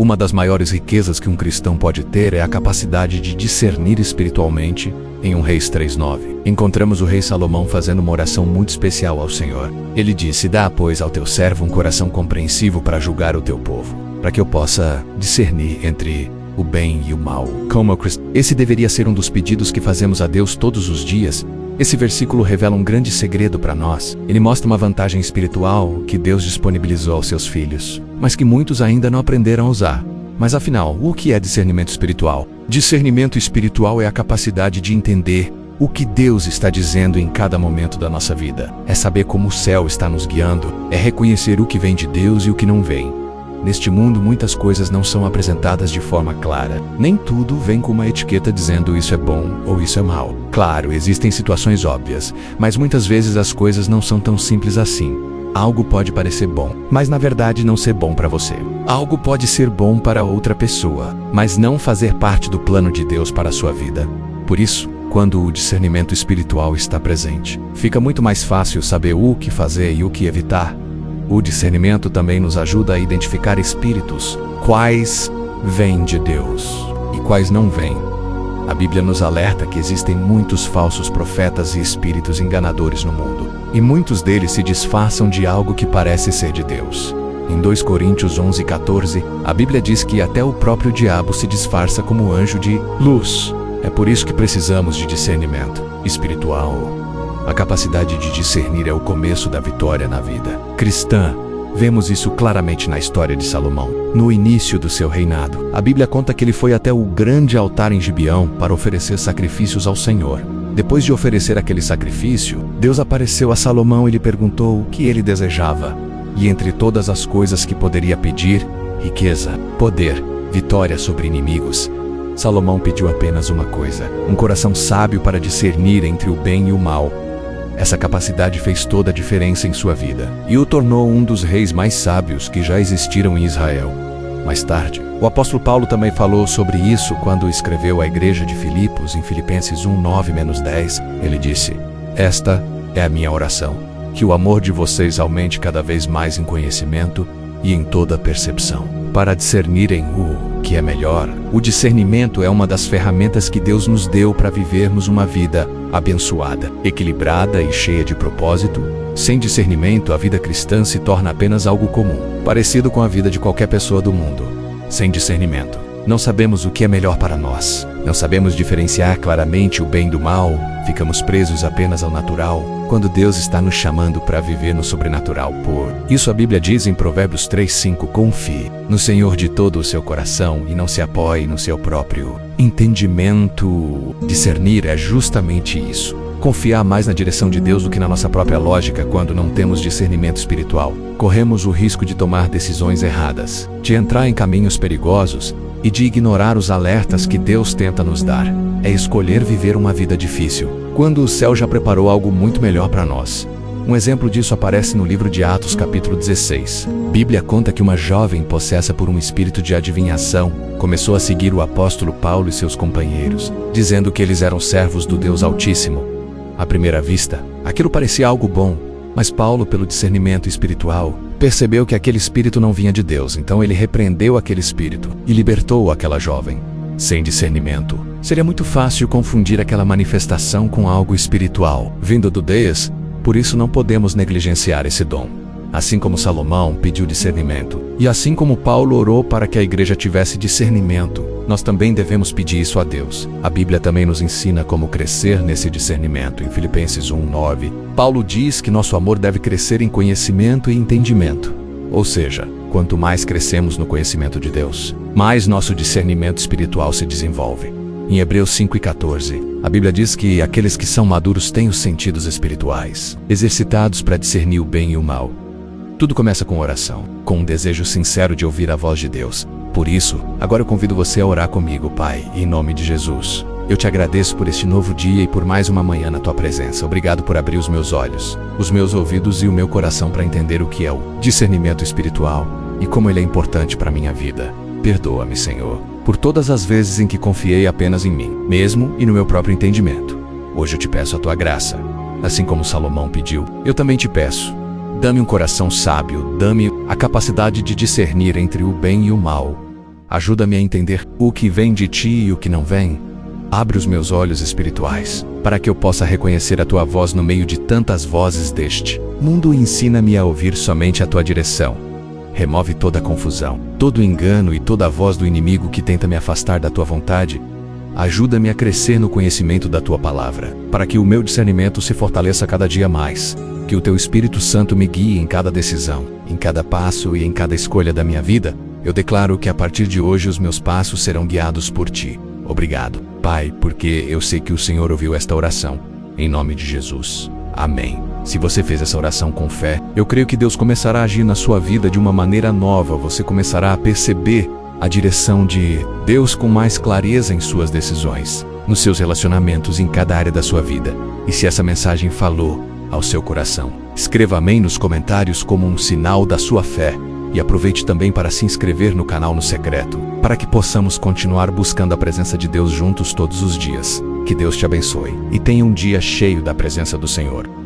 Uma das maiores riquezas que um cristão pode ter é a capacidade de discernir espiritualmente. Em 1 Reis 3:9, encontramos o rei Salomão fazendo uma oração muito especial ao Senhor. Ele disse: dá, pois, ao teu servo um coração compreensivo para julgar o teu povo, para que eu possa discernir entre o bem e o mal. Como cristão, esse deveria ser um dos pedidos que fazemos a Deus todos os dias. Esse versículo revela um grande segredo para nós. Ele mostra uma vantagem espiritual que Deus disponibilizou aos seus filhos, mas que muitos ainda não aprenderam a usar. Mas afinal, o que é discernimento espiritual? Discernimento espiritual é a capacidade de entender o que Deus está dizendo em cada momento da nossa vida. É saber como o céu está nos guiando, é reconhecer o que vem de Deus e o que não vem. Neste mundo, muitas coisas não são apresentadas de forma clara. Nem tudo vem com uma etiqueta dizendo isso é bom ou isso é mal. Claro, existem situações óbvias, mas muitas vezes as coisas não são tão simples assim. Algo pode parecer bom, mas na verdade não ser bom para você. Algo pode ser bom para outra pessoa, mas não fazer parte do plano de Deus para a sua vida. Por isso, quando o discernimento espiritual está presente, fica muito mais fácil saber o que fazer e o que evitar. O discernimento também nos ajuda a identificar espíritos, quais vêm de Deus e quais não vêm. A Bíblia nos alerta que existem muitos falsos profetas e espíritos enganadores no mundo, e muitos deles se disfarçam de algo que parece ser de Deus. Em 2 Coríntios 11:14, a Bíblia diz que até o próprio diabo se disfarça como anjo de luz. É por isso que precisamos de discernimento espiritual. A capacidade de discernir é o começo da vitória na vida cristã. Vemos isso claramente na história de Salomão. No início do seu reinado, a Bíblia conta que ele foi até o grande altar em Gibeão para oferecer sacrifícios ao Senhor. Depois de oferecer aquele sacrifício, Deus apareceu a Salomão e lhe perguntou o que ele desejava. E entre todas as coisas que poderia pedir, riqueza, poder, vitória sobre inimigos, Salomão pediu apenas uma coisa: um coração sábio para discernir entre o bem e o mal. Essa capacidade fez toda a diferença em sua vida e o tornou um dos reis mais sábios que já existiram em Israel. Mais tarde, o apóstolo Paulo também falou sobre isso quando escreveu à igreja de Filipos, em Filipenses 1:9-10. Ele disse: esta é a minha oração, que o amor de vocês aumente cada vez mais em conhecimento e em toda percepção, para discernirem o que é melhor. O discernimento é uma das ferramentas que Deus nos deu para vivermos uma vida abençoada, equilibrada e cheia de propósito. Sem discernimento, a vida cristã se torna apenas algo comum, parecido com a vida de qualquer pessoa do mundo. Sem discernimento, não sabemos o que é melhor para nós. Não sabemos diferenciar claramente o bem do mal. Ficamos presos apenas ao natural, quando Deus está nos chamando para viver no sobrenatural. Por isso a Bíblia diz em Provérbios 3:5: confie no Senhor de todo o seu coração e não se apoie no seu próprio entendimento. Discernir é justamente isso. Confiar mais na direção de Deus do que na nossa própria lógica. Quando não temos discernimento espiritual, corremos o risco de tomar decisões erradas, de entrar em caminhos perigosos e de ignorar os alertas que Deus tenta nos dar. É escolher viver uma vida difícil, quando o céu já preparou algo muito melhor para nós. Um exemplo disso aparece no livro de Atos, capítulo 16. A Bíblia conta que uma jovem possessa por um espírito de adivinhação começou a seguir o apóstolo Paulo e seus companheiros, dizendo que eles eram servos do Deus Altíssimo. À primeira vista, aquilo parecia algo bom, mas Paulo, pelo discernimento espiritual, percebeu que aquele espírito não vinha de Deus, então ele repreendeu aquele espírito e libertou aquela jovem. Sem discernimento, seria muito fácil confundir aquela manifestação com algo espiritual, vindo do Deus. Por isso não podemos negligenciar esse dom. Assim como Salomão pediu discernimento, e assim como Paulo orou para que a igreja tivesse discernimento, nós também devemos pedir isso a Deus. A Bíblia também nos ensina como crescer nesse discernimento. Em Filipenses 1:9, Paulo diz que nosso amor deve crescer em conhecimento e entendimento. Ou seja, quanto mais crescemos no conhecimento de Deus, mais nosso discernimento espiritual se desenvolve. Em Hebreus 5:14, a Bíblia diz que aqueles que são maduros têm os sentidos espirituais exercitados para discernir o bem e o mal. Tudo começa com oração, com um desejo sincero de ouvir a voz de Deus. Por isso, agora eu convido você a orar comigo. Pai, em nome de Jesus, eu te agradeço por este novo dia e por mais uma manhã na tua presença. Obrigado por abrir os meus olhos, os meus ouvidos e o meu coração para entender o que é o discernimento espiritual e como ele é importante para a minha vida. Perdoa-me, Senhor, por todas as vezes em que confiei apenas em mim mesmo e no meu próprio entendimento. Hoje eu te peço a tua graça. Assim como Salomão pediu, eu também te peço. Dá-me um coração sábio, dá-me a capacidade de discernir entre o bem e o mal. Ajuda-me a entender o que vem de ti e o que não vem. Abre os meus olhos espirituais, para que eu possa reconhecer a tua voz no meio de tantas vozes deste mundo e ensina-me a ouvir somente a tua direção. Remove toda a confusão, todo o engano e toda a voz do inimigo que tenta me afastar da tua vontade. Ajuda-me a crescer no conhecimento da tua palavra, para que o meu discernimento se fortaleça cada dia mais. Que o teu Espírito Santo me guie em cada decisão, em cada passo e em cada escolha da minha vida. Eu declaro que a partir de hoje os meus passos serão guiados por ti. Obrigado, Pai, porque eu sei que o Senhor ouviu esta oração. Em nome de Jesus. Amém. Se você fez essa oração com fé, eu creio que Deus começará a agir na sua vida de uma maneira nova. Você começará a perceber a direção de Deus com mais clareza em suas decisões, nos seus relacionamentos, em cada área da sua vida. E se essa mensagem falou ao seu coração, escreva amém nos comentários como um sinal da sua fé. E aproveite também para se inscrever no canal no secreto, para que possamos continuar buscando a presença de Deus juntos todos os dias. Que Deus te abençoe e tenha um dia cheio da presença do Senhor.